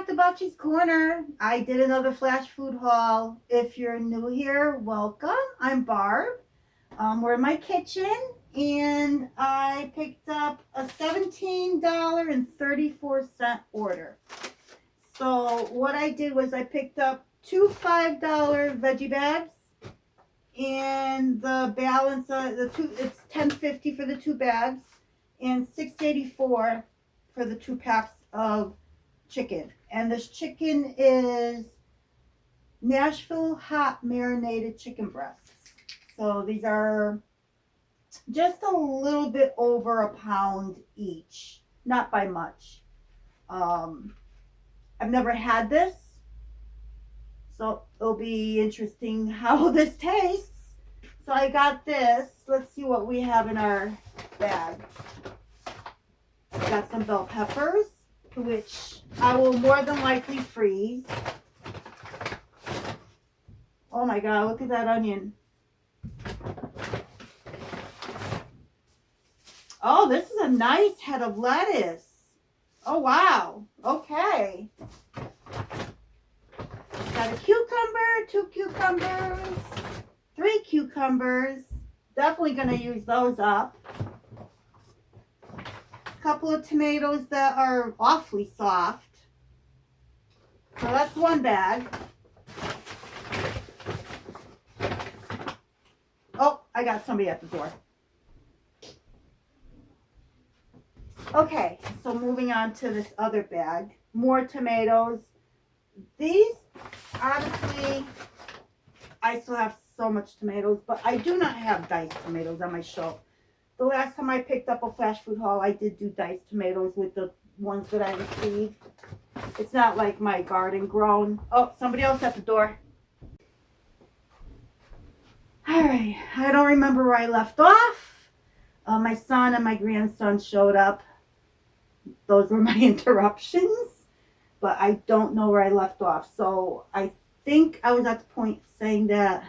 back to Bubshy's Corner. I did another flash food haul. If you're new here, welcome. I'm Barb. We're in my kitchen and I picked up a $17.34 order. So what I did was I picked up two $5 veggie bags and the balance of the two, it's $10.50 for the two bags and $6.84 for the two packs of chicken. And this chicken is Nashville hot marinated chicken breasts. So these are just a little bit over a pound each, not by much. I've never had this, so it'll be interesting how this tastes. So I got this. Let's see what we have in our bag. I got some bell peppers, which I will more than likely freeze. Oh my God, look at that onion. Oh, this is a nice head of lettuce. Oh, wow. Okay. Got a cucumber, two cucumbers, three cucumbers. Definitely going to use those up. A couple of tomatoes that are awfully soft. So that's one bag. Oh, I got somebody at the door. Okay, so moving on to this other bag. More tomatoes. These, honestly, I still have so much tomatoes, but I do not have diced tomatoes on my shelf. The last time I picked up a flash food haul, I did do diced tomatoes with the ones that I received. It's not like my garden grown. Oh, somebody else at the door. All right, I don't remember where I left off. My son and my grandson showed up. Those were my interruptions, but I don't know where I left off. So I think I was at the point saying that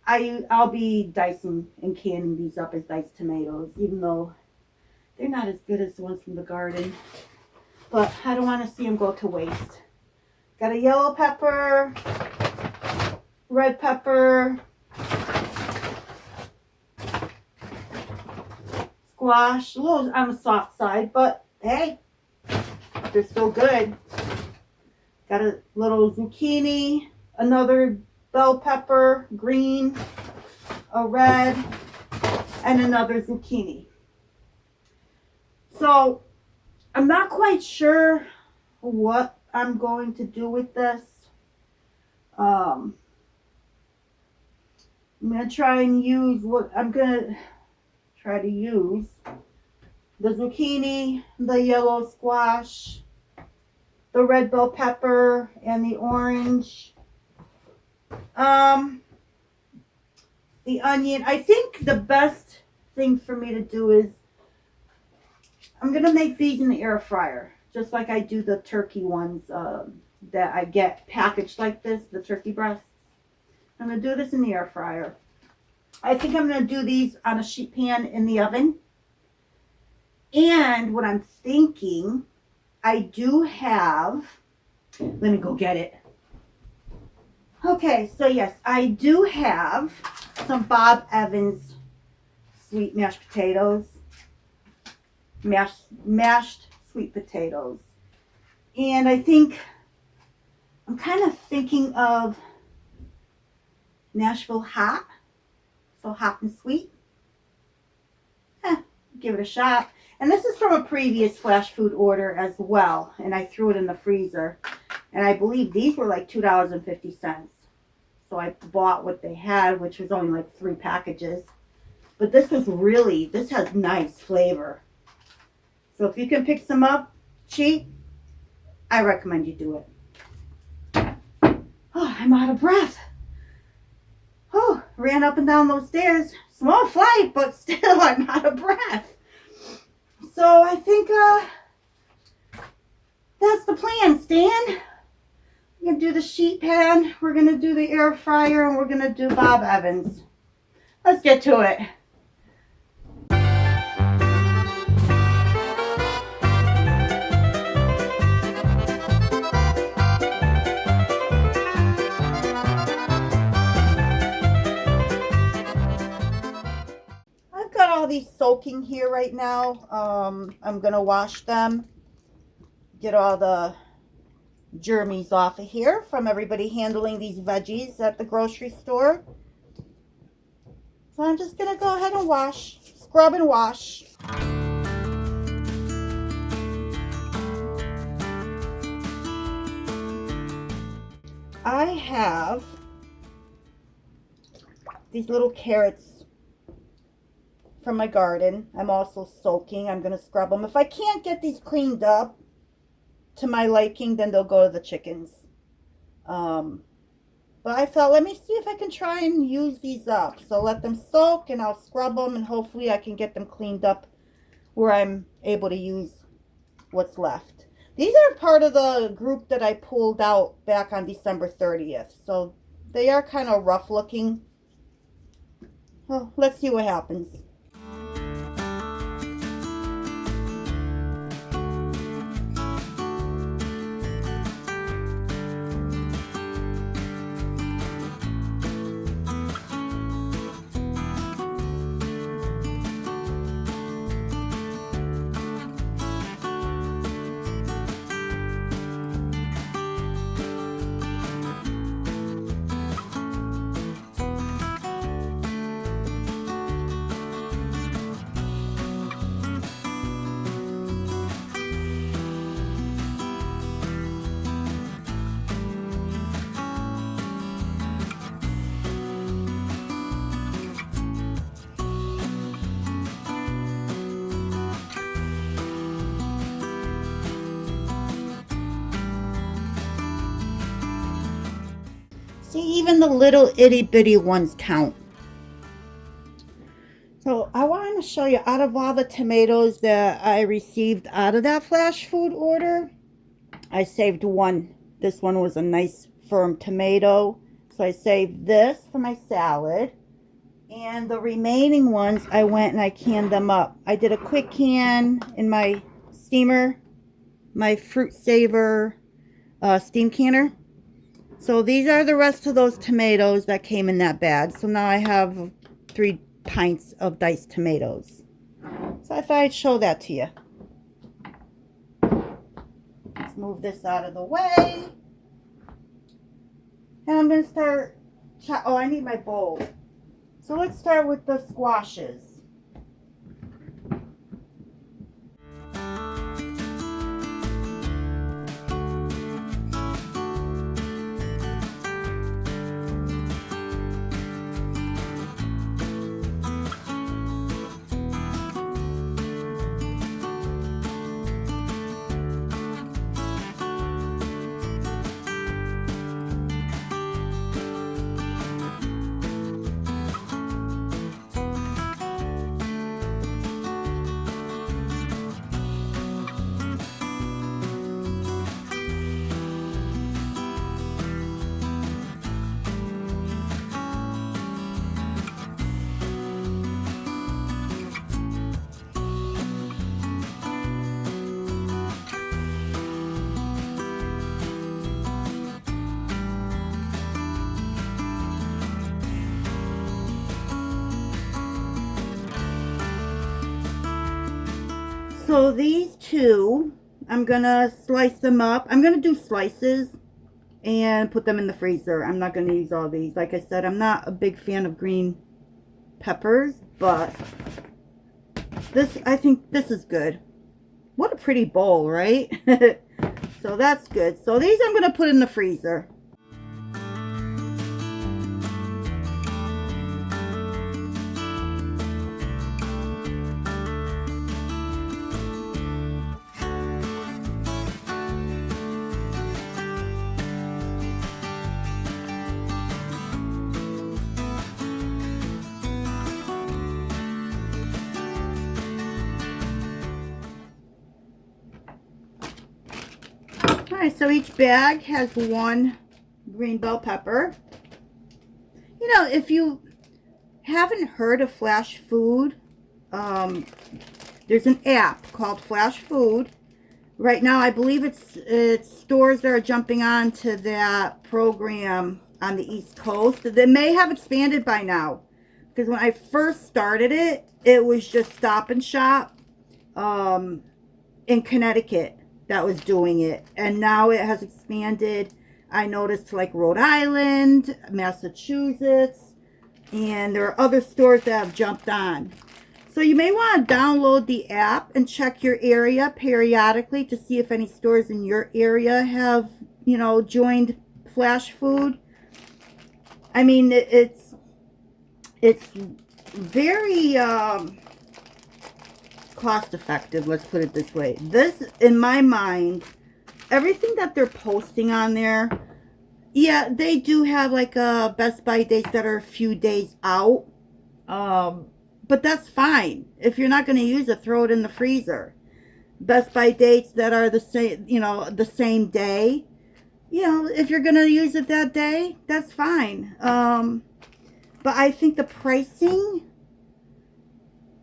I'll be dicing and canning these up as diced tomatoes, even though they're not as good as the ones from the garden. But I don't want to see them go to waste. Got a yellow pepper, red pepper, squash, a little on the soft side, but hey, they're still good. Got a little zucchini, another bell pepper, green, a red, and another zucchini. So I'm not quite sure what I'm going to do with this. I'm going to try and use the zucchini, the yellow squash, the red bell pepper, and the orange. The onion. I think the best thing for me to do is I'm going to make these in the air fryer, just like I do the turkey ones that I get packaged like this, the turkey breasts. I'm going to do this in the air fryer. I think I'm going to do these on a sheet pan in the oven. And what I'm thinking, I do have, let me go get it. Okay, so yes, I do have some Bob Evans sweet mashed potatoes. Mashed sweet potatoes. And I think, I'm kind of thinking of Nashville hot. So hot and sweet. Give it a shot. And this is from a previous flash food order as well. And I threw it in the freezer. And I believe these were like $2.50. So I bought what they had, which was only like 3 packages. But this has nice flavor. So if you can pick some up cheap, I recommend you do it. Oh, I'm out of breath. Oh, ran up and down those stairs. Small flight, but still I'm out of breath. So I think that's the plan, Stan. We're going to do the sheet pan. We're going to do the air fryer. And we're going to do Bob Evans. Let's get to it. soaking here right now. I'm going to wash them, get all the germies off of here from everybody handling these veggies at the grocery store. So I'm just going to go ahead and wash, scrub and wash. I have these little carrots from my garden. I'm also soaking. I'm going to scrub them. If I can't get these cleaned up to my liking, then they'll go to the chickens. But I thought, let me see if I can try and use these up. So let them soak and I'll scrub them and hopefully I can get them cleaned up where I'm able to use what's left. These are part of the group that I pulled out back on December 30th. So they are kind of rough looking. Well, let's see what happens. See, even the little itty bitty ones count. So I wanted to show you, out of all the tomatoes that I received out of that flash food order, I saved one. This one was a nice firm tomato. So I saved this for my salad. And the remaining ones, I went and I canned them up. I did a quick can in my steamer, my fruit saver steam canner. So these are the rest of those tomatoes that came in that bag. So now I have 3 pints of diced tomatoes. So I thought I'd show that to you. Let's move this out of the way. And I'm going to start, oh, I need my bowl. So let's start with the squashes. So these two, I'm going to slice them up. I'm going to do slices and put them in the freezer. I'm not going to use all these. Like I said, I'm not a big fan of green peppers, but this, I think this is good. What a pretty bowl, right? So that's good. So these I'm going to put in the freezer. Alright, so each bag has 1 green bell pepper. You know, if you haven't heard of Flash Food, there's an app called Flash Food. Right now, I believe it's stores that are jumping on to that program on the East Coast. They may have expanded by now, Because when I first started it, it was just Stop and Shop in Connecticut that was doing it. And now it has expanded, I noticed, to like Rhode Island, Massachusetts, and there are other stores that have jumped on. So you may want to download the app and check your area periodically to see if any stores in your area have, you know, joined Flashfood. I mean, it's very cost effective, let's put it this way. This, in my mind, everything that they're posting on there, yeah, they do have like Best By dates that are a few days out. But that's fine. If you're not going to use it, throw it in the freezer. Best By dates that are the same, you know, the same day. You know, if you're going to use it that day, that's fine. But I think the pricing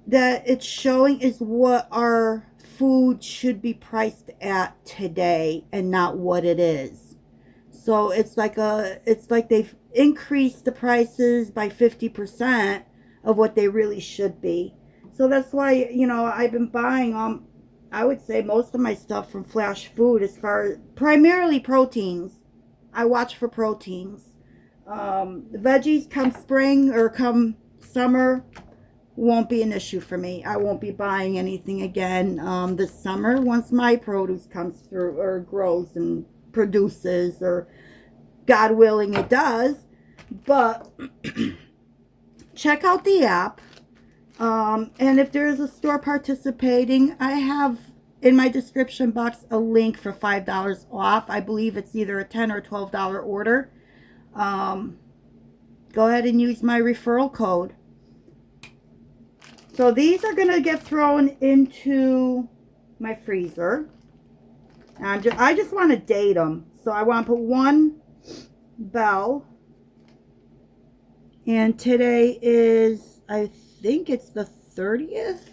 that it's showing is what our food should be priced at today and not what it is. So it's like they've increased the prices by 50% of what they really should be. So that's why, you know, I've been buying I would say most of my stuff from Flashfood, as far as primarily proteins. I watch for proteins. Veggies come spring or come summer won't be an issue for me. I won't be buying anything again this summer once my produce comes through or grows and produces, or God willing it does. But check out the app, and if there is a store participating, I have in my description box a link for $5 off. I believe it's either a $10 or $12 order. Go ahead and use my referral code. So these are going to get thrown into my freezer. I just want to date them. So I want to put one bell. And today is, I think it's the 30th.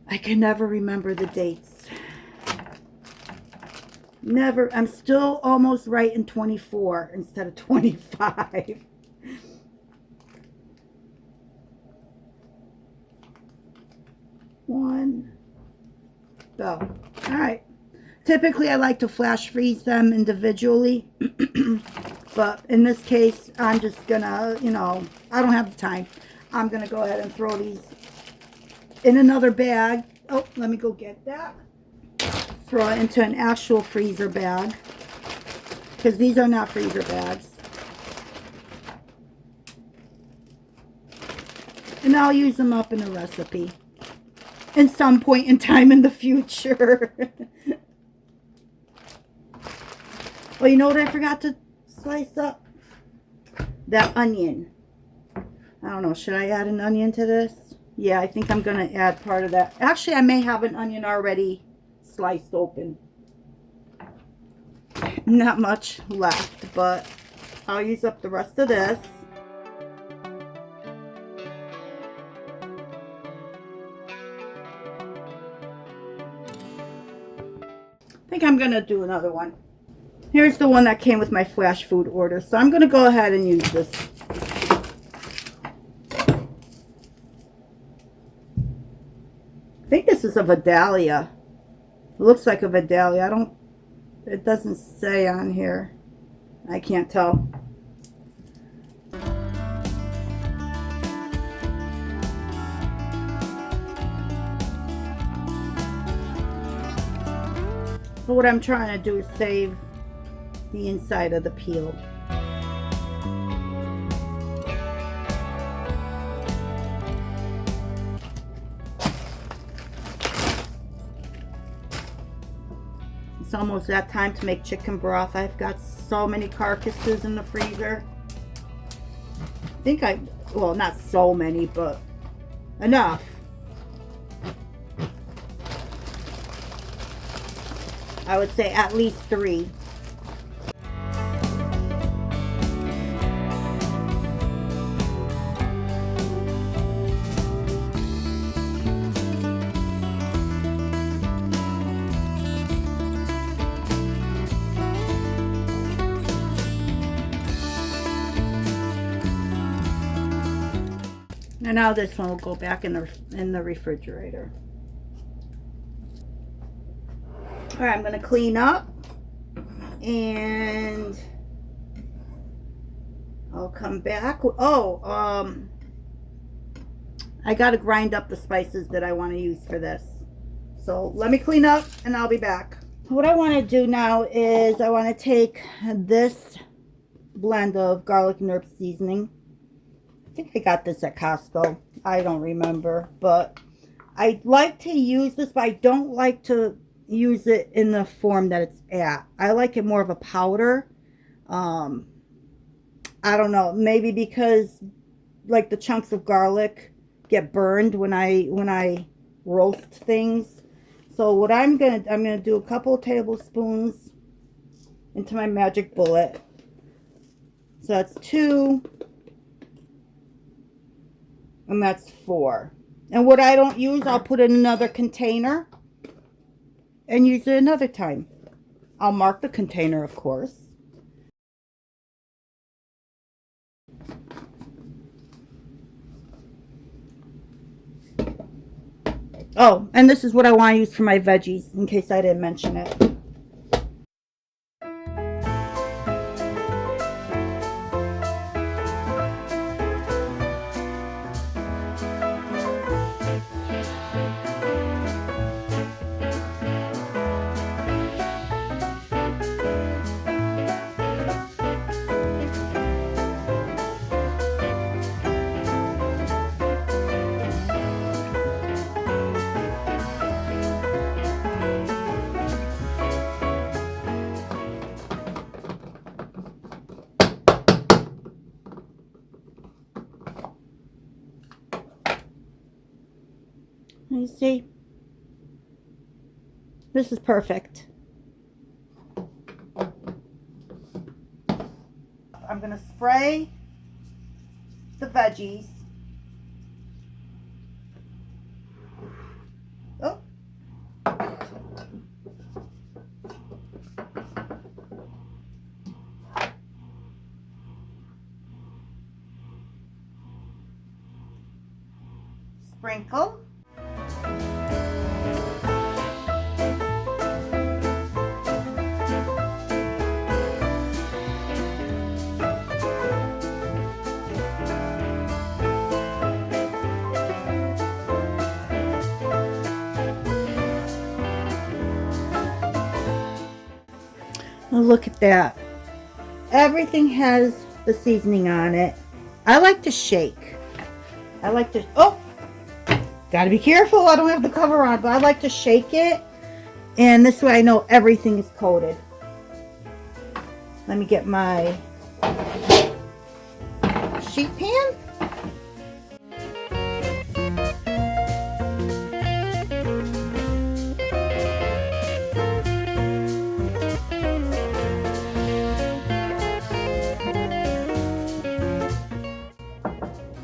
I can never remember the dates. Never. I'm still almost right in 24 instead of 25. One bell. All right. Typically, I like to flash freeze them individually. But in this case, I'm just gonna, you know, I don't have the time. I'm gonna go ahead and throw these in another bag. Oh, let me go get that. Throw it into an actual freezer bag, because these are not freezer bags. And I'll use them up in a recipe in some point in time in the future. Well, you know what I forgot to slice up? That onion. I don't know, should I add an onion to this? Yeah, I think I'm going to add part of that. Actually, I may have an onion already sliced open. Not much left, but I'll use up the rest of this. I think I'm going to do another one. Here's the one that came with my Flashfood order, so I'm going to go ahead and use this. I think this is a Vidalia. It looks like a Vidalia. It doesn't say on here. I can't tell. But what I'm trying to do is save the inside of the peel. It's almost that time to make chicken broth. I've got so many carcasses in the freezer. I think well, not so many, but enough. I would say at least 3. And now this one will go back in the refrigerator. All right, I'm gonna clean up and I'll come back. Oh, I gotta grind up the spices that I want to use for this. So let me clean up and I'll be back. What I want to do now is I want to take this blend of garlic and herb seasoning. I think I got this at Costco. I don't remember, but I like to use this, but I don't like to use it in the form that it's at. I like it more of a powder. I don't know, maybe because like the chunks of garlic get burned when I roast things. So what I'm gonna do a couple of tablespoons into my magic bullet. So that's 2, and that's 4. And what I don't use, I'll put in another container and use it another time. I'll mark the container, of course. Oh, and this is what I want to use for my veggies, in case I didn't mention it. You see, this is perfect. I'm going to spray the veggies. Oh. Sprinkle. Oh, look at that. Everything has the seasoning on it. I like to shake. I like to, oh, gotta be careful. I don't have the cover on, but I like to shake it. And this way I know everything is coated. Let me get my sheet pan.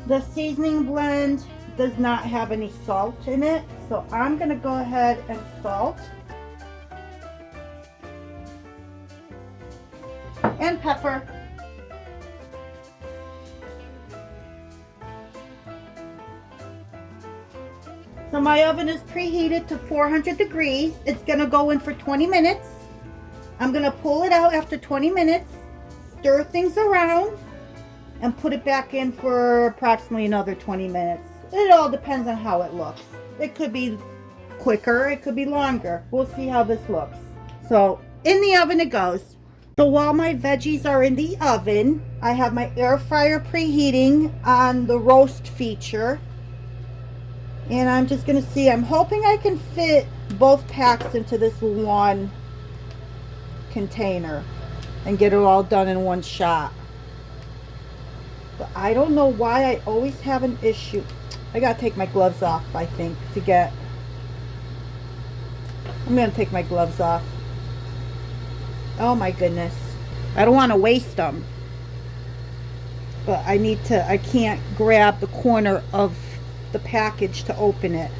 The seasoning blend does not have any salt in it, so I'm going to go ahead and salt and pepper. So my oven is preheated to 400 degrees. It's going to go in for 20 minutes. I'm going to pull it out after 20 minutes, stir things around, and put it back in for approximately another 20 minutes. It all depends on how it looks. It could be quicker, it could be longer. We'll see how this looks. So in the oven it goes. So while my veggies are in the oven, I have my air fryer preheating on the roast feature. And I'm just gonna see, I'm hoping I can fit both packs into this one container and get it all done in one shot. But I don't know why I always have an issue. I gotta take my gloves off, I think, to get... I'm gonna take my gloves off. Oh my goodness. I don't want to waste them. But I can't grab the corner of the package to open it.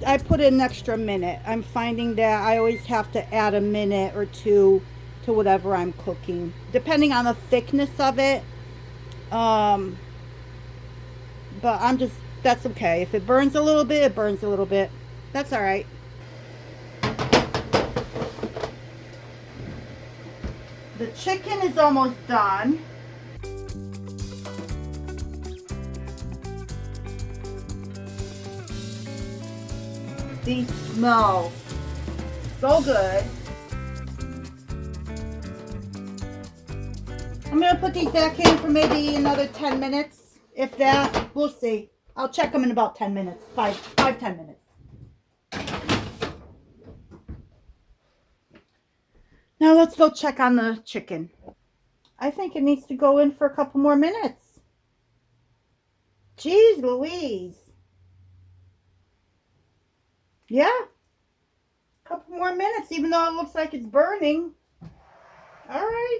I put an extra minute. I'm finding that I always have to add a minute or two to whatever I'm cooking, depending on the thickness of it. But that's okay. If it burns a little bit, it burns a little bit. That's all right. The chicken is almost done. These smell so good. I'm going to put these back in for maybe another 10 minutes. If that, we'll see. I'll check them in about 10 minutes. 10 minutes. Now let's go check on the chicken. I think it needs to go in for a couple more minutes. Jeez Louise. Yeah. A couple more minutes, even though it looks like it's burning. All right.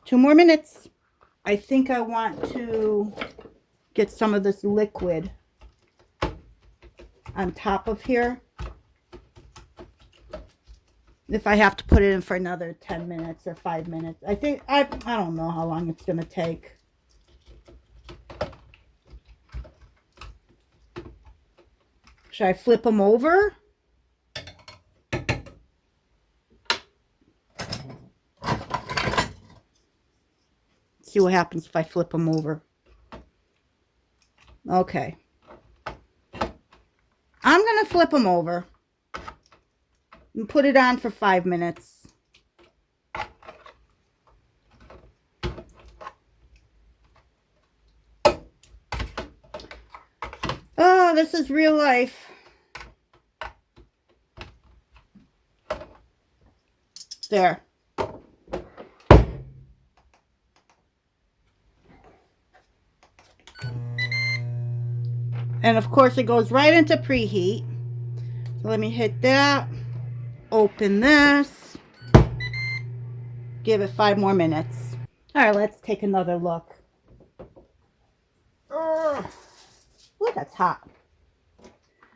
2 more minutes. I think I want to get some of this liquid on top of here. If I have to put it in for another 10 minutes or 5 minutes. I don't know how long it's going to take. Should I flip them over? See what happens if I flip them over. Okay. I'm going to flip them over and put it on for 5 minutes. Oh, this is real life. There. And of course it goes right into preheat. So let me hit that. Open this. Give it 5 more minutes. All right, let's take another look. Ooh, that's hot.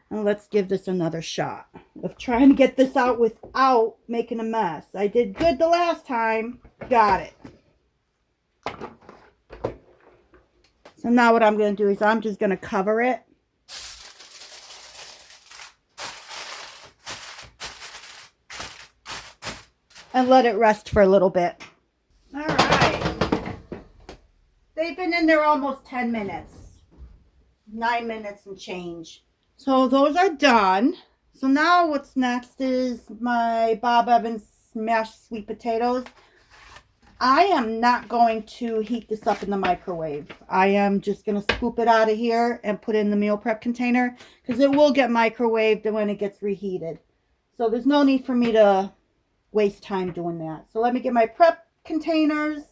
And let's give this another shot of trying to get this out without making a mess. I did good the last time. Got it. So now what I'm going to do is I'm just going to cover it. And let it rest for a little bit. All right. They've been in there almost 10 minutes. 9 minutes and change. So those are done. So now what's next is my Bob Evans mashed sweet potatoes. I am not going to heat this up in the microwave. I am just going to scoop it out of here and put it in the meal prep container because it will get microwaved when it gets reheated. So there's no need for me to waste time doing that. So let me get my prep containers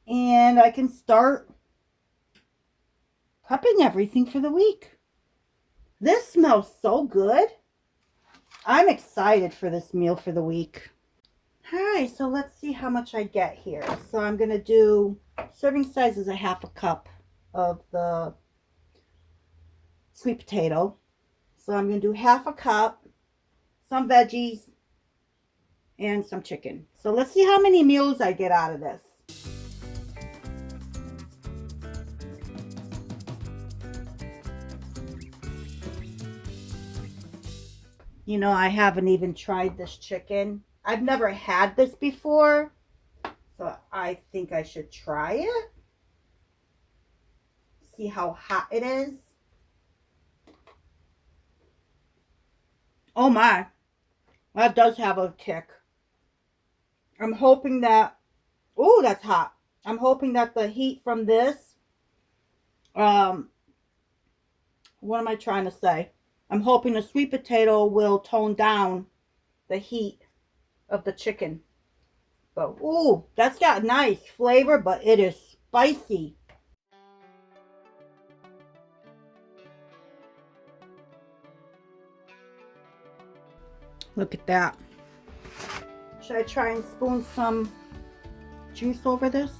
and I can start prepping everything for the week. This smells so good. I'm excited for this meal for the week. All right, so let's see how much I get here. So I'm going to do, serving size is a 1/2 cup of the sweet potato. So I'm going to do 1/2 cup, some veggies, and some chicken. So let's see how many meals I get out of this. You know, I haven't even tried this chicken. I've never had this before, so I think I should try it. See how hot it is. Oh my, that does have a kick. I'm hoping that, oh, that's hot. I'm hoping that the heat from this, what am I trying to say? I'm hoping the sweet potato will tone down the heat of the chicken. But, ooh, that's got nice flavor, but it is spicy. Look at that. Should I try and spoon some juice over this?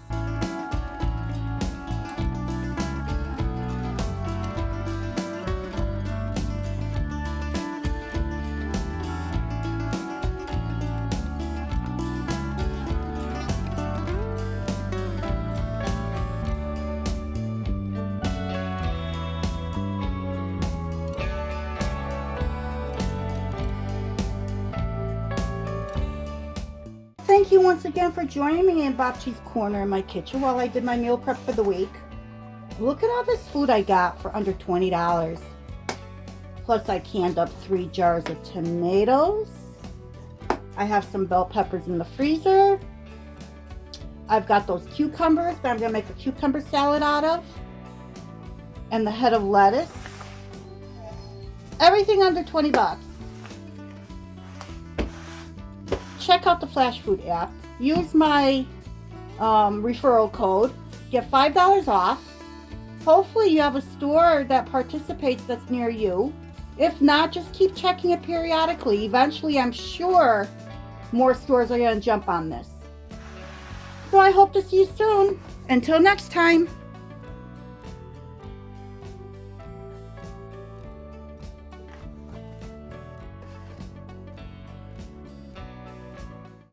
thank you once again for joining me in Bobchi's Corner in my kitchen while I did my meal prep for the week. Look at all this food I got for under $20. Plus I canned up 3 jars of tomatoes. I have some bell peppers in the freezer. I've got those cucumbers that I'm going to make a cucumber salad out of. And the head of lettuce. Everything under 20 bucks. Check out the Flashfood app. Use my referral code. Get $5 off. Hopefully you have a store that participates that's near you. If not, just keep checking it periodically. Eventually, I'm sure more stores are going to jump on this. So I hope to see you soon. Until next time.